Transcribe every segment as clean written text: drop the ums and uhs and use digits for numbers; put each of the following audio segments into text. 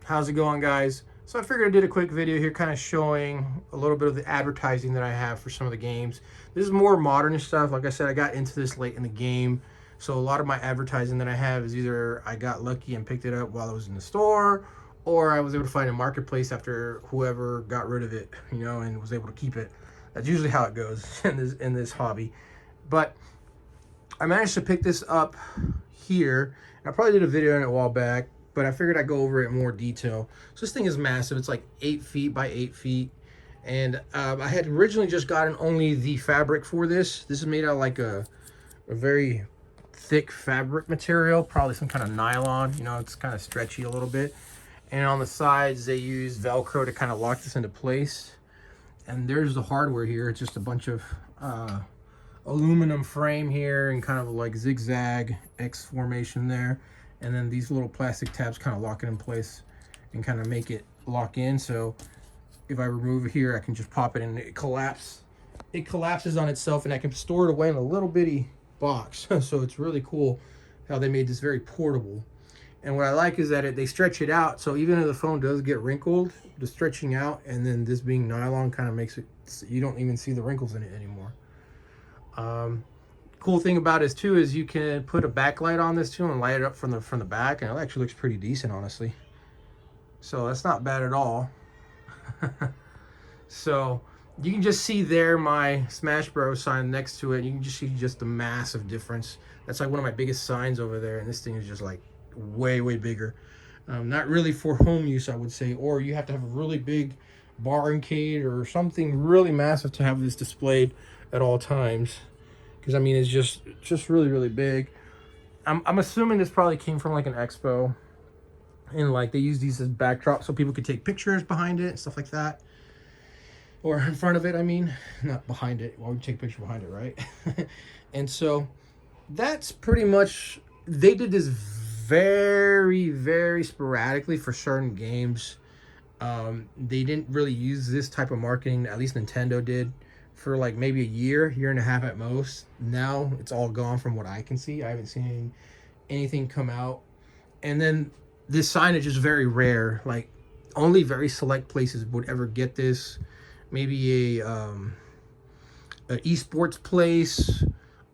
How's it going, guys? So I figured I did a quick video here kind of showing a little bit of the advertising that I have for some of the games. This is more modern stuff. Like I said, I got into this late in the game, so a lot of my advertising that I have is either I got lucky and picked it up while I was in the store, or I was able to find a marketplace after whoever got rid of it, you know, and was able to keep it. That's usually how it goes in this hobby. But I managed to pick this up here, and I probably did a video on it a while back, but I figured I'd go over it in more detail. So this thing is massive. It's like 8 feet by 8 feet. And I had originally just gotten only the fabric for this. This is made out of like a very thick fabric material, probably some kind of nylon. You know, it's kind of stretchy a little bit. And on the sides, they use Velcro to kind of lock this into place. And there's the hardware here. It's just a bunch of aluminum frame here and kind of like zigzag X formation there. And then these little plastic tabs kind of lock it in place and kind of make it lock in. So if I remove it here, I can just pop it and it collapses. It collapses on itself, and I can store it away in a little bitty box. So it's really cool how they made this very portable. And what I like is that they stretch it out. So even if the phone does get wrinkled, the stretching out and then this being nylon kind of makes it, you don't even see the wrinkles in it anymore. Cool thing about it too is you can put a backlight on this too and light it up from the back, and it actually looks pretty decent, honestly. So that's not bad at all. So you can just see there my Smash Bros sign next to it. You can just see just the massive difference. That's like one of my biggest signs over there, and this thing is just like way bigger. Not really for home use, I would say, or you have to have a really big barcade or something really massive to have this displayed at all times. Because I mean, it's just really big. I'm assuming this probably came from like an expo, and like they use these as backdrops so people could take pictures behind it and stuff like that, or in front of it. I mean, not behind it. Why would you take a picture behind it, right? And so that's pretty much, they did this very sporadically for certain games. They didn't really use this type of marketing, at least Nintendo did, for like maybe a year and a half at most. Now it's all gone from what I can see. I haven't seen anything come out. And then this signage is very rare. Like only very select places would ever get this. Maybe an esports place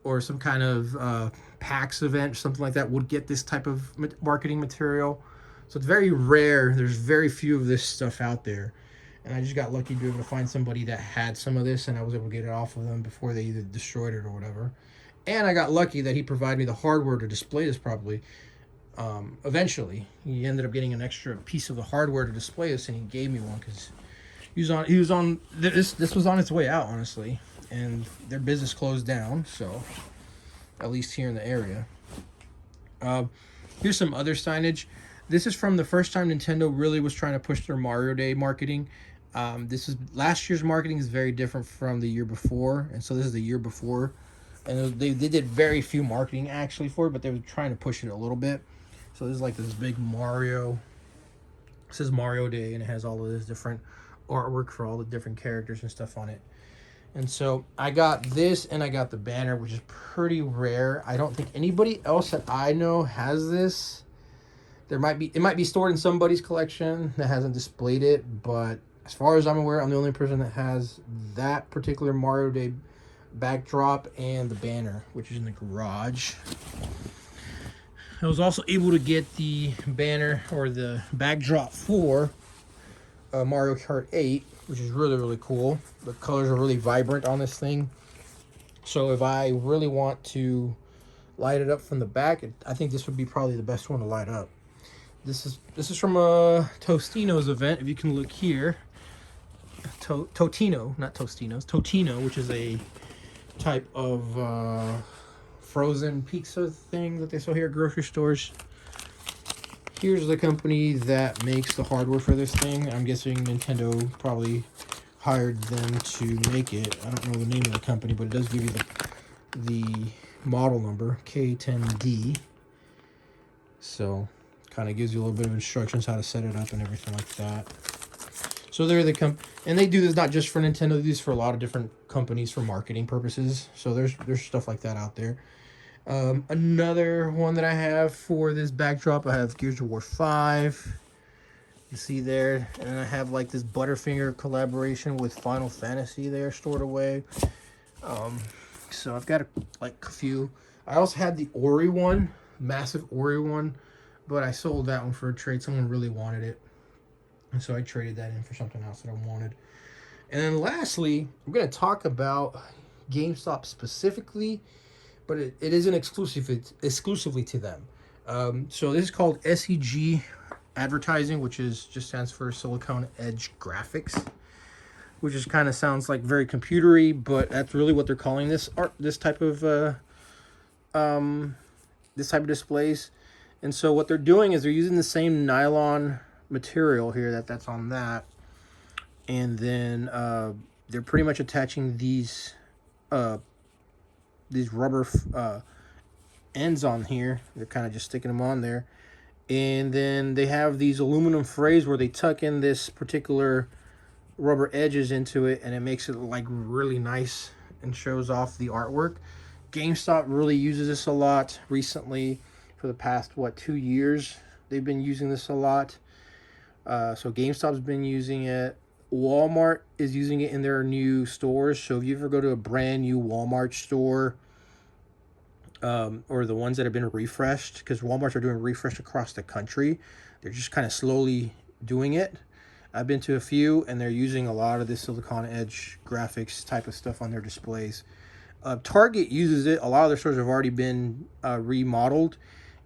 or some kind of PAX event, something like that, would get this type of marketing material. So it's very rare. There's very few of this stuff out there. And I just got lucky to be able to find somebody that had some of this, and I was able to get it off of them before they either destroyed it or whatever. And I got lucky that he provided me the hardware to display this properly. Eventually, he ended up getting an extra piece of the hardware to display this, and he gave me one because he was on this was on its way out, honestly, and their business closed down. So at least here in the area. Here's some other signage. This is from the first time Nintendo really was trying to push their Mario Day marketing. This is last year's marketing is very different from the year before, and so this is the year before, and they did very few marketing actually for it, but they were trying to push it a little bit. So this is like this big Mario. It says Mario Day, and it has all of this different artwork for all the different characters and stuff on it. And so I got this, and I got the banner, which is pretty rare. I don't think anybody else that I know has this. It might be stored in somebody's collection that hasn't displayed it, but as far as I'm aware, I'm the only person that has that particular Mario Day backdrop and the banner, which is in the garage. I was also able to get the banner or the backdrop for Mario Kart 8, which is really cool. The colors are really vibrant on this thing. So if I really want to light it up from the back, I think this would be probably the best one to light up. This is from a Tostino's event. If you can look here, Totino, not Tostinos, Totino, which is a type of frozen pizza thing that they sell here at grocery stores. Here's the company that makes the hardware for this thing. I'm guessing Nintendo probably hired them to make it. I don't know the name of the company, but it does give you the model number, K10D. So kind of gives you a little bit of instructions how to set it up and everything like that. So they're the and they do this not just for Nintendo, they do this for a lot of different companies for marketing purposes. So there's stuff like that out there. Another one that I have for this backdrop, I have Gears of War 5. You see there, and I have like this Butterfinger collaboration with Final Fantasy there stored away. So I've got like a few. I also had the Ori one, massive Ori one, but I sold that one for a trade. Someone really wanted it, and so I traded that in for something else that I wanted. And then lastly, I'm going to talk about GameStop specifically, but it isn't exclusively to them. So this is called SEG advertising, which is just stands for Silicon Edge Graphics, which just kind of sounds like very computery, but that's really what they're calling this type of displays. And so what they're doing is they're using the same nylon material here that's on that, and then they're pretty much attaching these rubber ends on here. They're kind of just sticking them on there, and then they have these aluminum frames where they tuck in this particular rubber edges into it, and it makes it like really nice and shows off the artwork. GameStop really uses this a lot recently. For the past 2 years, they've been using this a lot. So GameStop's been using it. Walmart is using it in their new stores. So if you ever go to a brand new Walmart store, or the ones that have been refreshed, because Walmarts are doing refresh across the country, they're just kind of slowly doing it. I've been to a few, and they're using a lot of this Silicon Edge graphics type of stuff on their displays. Target uses it. A lot of their stores have already been remodeled,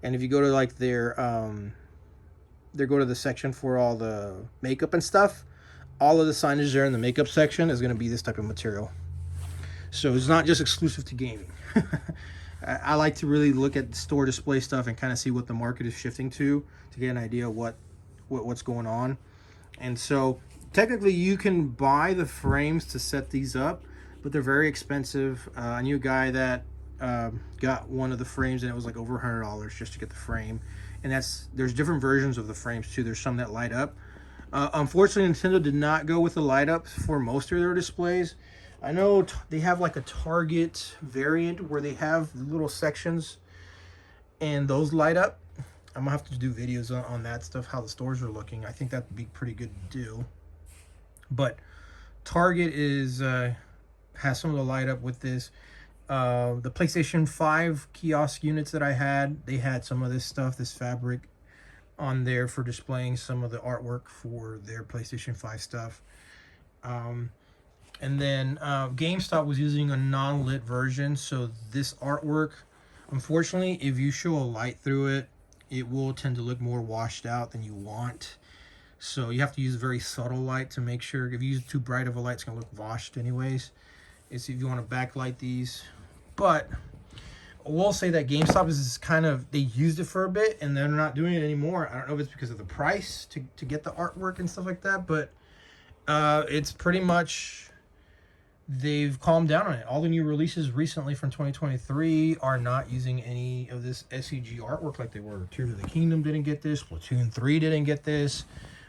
and if you go to like their go to the section for all the makeup and stuff, all of the signage there in the makeup section is going to be this type of material. So it's not just exclusive to gaming. I like to really look at store display stuff and kind of see what the market is shifting to get an idea of what's going on. And so technically you can buy the frames to set these up, but they're very expensive. I knew a guy that got one of the frames, and it was like over $100 just to get the frame. And there's different versions of the frames too. There's some that light up. Unfortunately, Nintendo did not go with the light up for most of their displays. I know they have like a Target variant where they have little sections and those light up. I'm gonna have to do videos on that stuff, how the stores are looking. I think that'd be pretty good to do. But Target has some of the light up with this. The PlayStation 5 kiosk units that I had, they had some of this stuff, this fabric on there for displaying some of the artwork for their PlayStation 5 stuff. And then GameStop was using a non-lit version, so this artwork, unfortunately, if you show a light through it, it will tend to look more washed out than you want. So you have to use very subtle light to make sure. If you use too bright of a light, it's going to look washed anyways. It's if you want to backlight these. But I will say that GameStop is kind of, they used it for a bit and they're not doing it anymore. I don't know if it's because of the price to get the artwork and stuff like that, but it's pretty much, they've calmed down on it. All the new releases recently from 2023 are not using any of this SEG artwork like they were. Tears of the Kingdom didn't get this. Splatoon 3 didn't get this.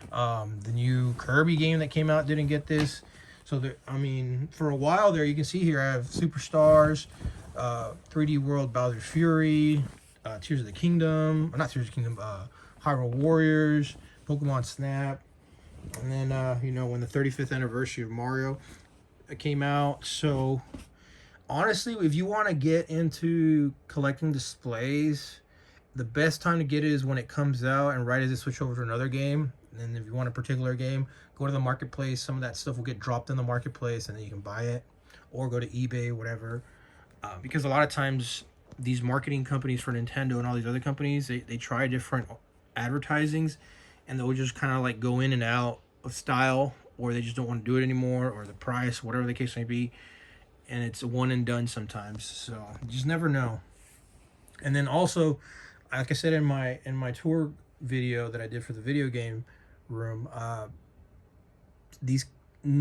The new Kirby game that came out didn't get this. So, I mean, for a while there, you can see here I have Superstars, 3D World Bowser's Fury, Tears of the Kingdom, or not Tears of the Kingdom, Hyrule Warriors, Pokemon Snap, and then, when the 35th anniversary of Mario came out. So honestly, if you want to get into collecting displays, the best time to get it is when it comes out and right as it switch over to another game. And if you want a particular game, go to the marketplace. Some of that stuff will get dropped in the marketplace and then you can buy it, or go to eBay, whatever. Because a lot of times these marketing companies for Nintendo and all these other companies, they try different advertisings and they'll just kind of like go in and out of style, or they just don't want to do it anymore, or the price, whatever the case may be, and it's a one and done sometimes. So you just never know. And then also, like I said in my tour video that I did for the video game room, these,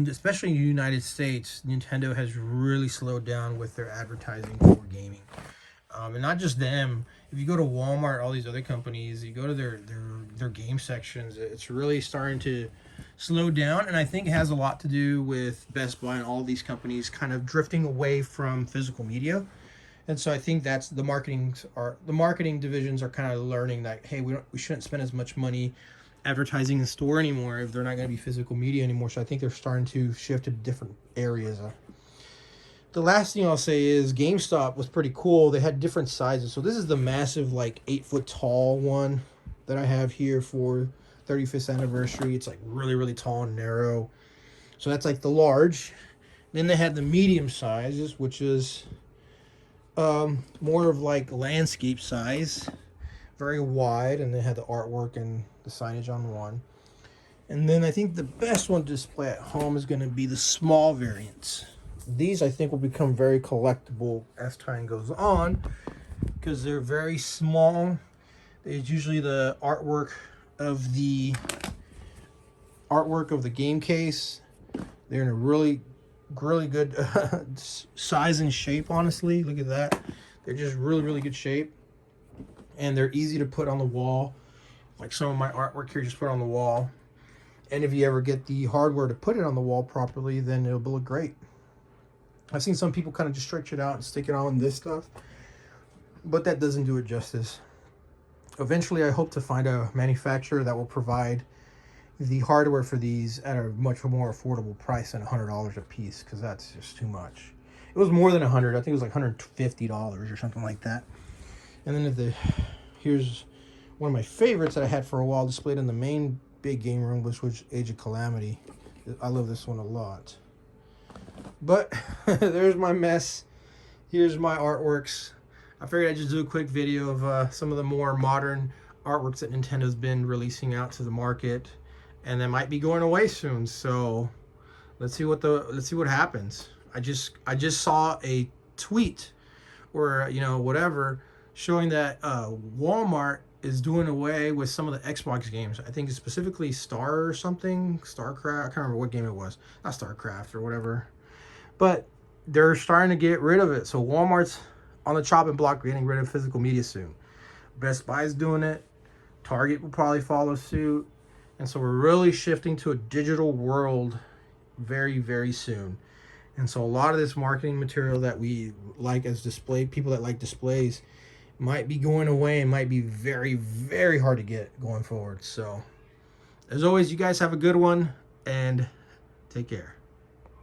especially in the United States, Nintendo has really slowed down with their advertising for gaming. And not just them. If you go to Walmart, all these other companies, you go to their game sections, it's really starting to slow down. And I think it has a lot to do with Best Buy and all these companies kind of drifting away from physical media. And so I think that's the marketing divisions are kind of learning that, hey, we shouldn't spend as much money advertising in store anymore if they're not going to be physical media anymore. So I think they're starting to shift to different areas. The last thing I'll say is GameStop was pretty cool. They had different sizes. So this is the massive, like 8-foot tall one that I have here for 35th anniversary. It's like really, really tall and narrow. So that's like the large. Then they had the medium sizes, which is more of like landscape size, very wide, and they had the artwork and the signage on one. And then I think the best one to display at home is going to be the small variants. These I think will become very collectible as time goes on because they're very small. It's usually the artwork of the game case. They're in a really good size and shape, honestly. Look at that. They're just really, really good shape. And they're easy to put on the wall. Like some of my artwork here, just put on the wall. And if you ever get the hardware to put it on the wall properly, then it'll look great. I've seen some people kind of just stretch it out and stick it on this stuff, but that doesn't do it justice. Eventually, I hope to find a manufacturer that will provide the hardware for these at a much more affordable price than $100 a piece, because that's just too much. It was more than $100. I think it was like $150 or something like that. And then here's one of my favorites that I had for a while displayed in the main big game room, which was Age of Calamity. I love this one a lot. But there's my mess. Here's my artworks. I figured I'd just do a quick video of some of the more modern artworks that Nintendo's been releasing out to the market, and that might be going away soon. So let's see what happens. I just saw a tweet or whatever showing that Walmart is doing away with some of the Xbox games. I think it's specifically Star or something, StarCraft. I can't remember what game it was. Not StarCraft or whatever. But they're starting to get rid of it. So Walmart's on the chopping block getting rid of physical media soon. Best Buy's doing it. Target will probably follow suit. And so we're really shifting to a digital world very, very soon. And so a lot of this marketing material that we like as people that like displays might be going away and might be very, very hard to get going forward. So as always, you guys have a good one and take care.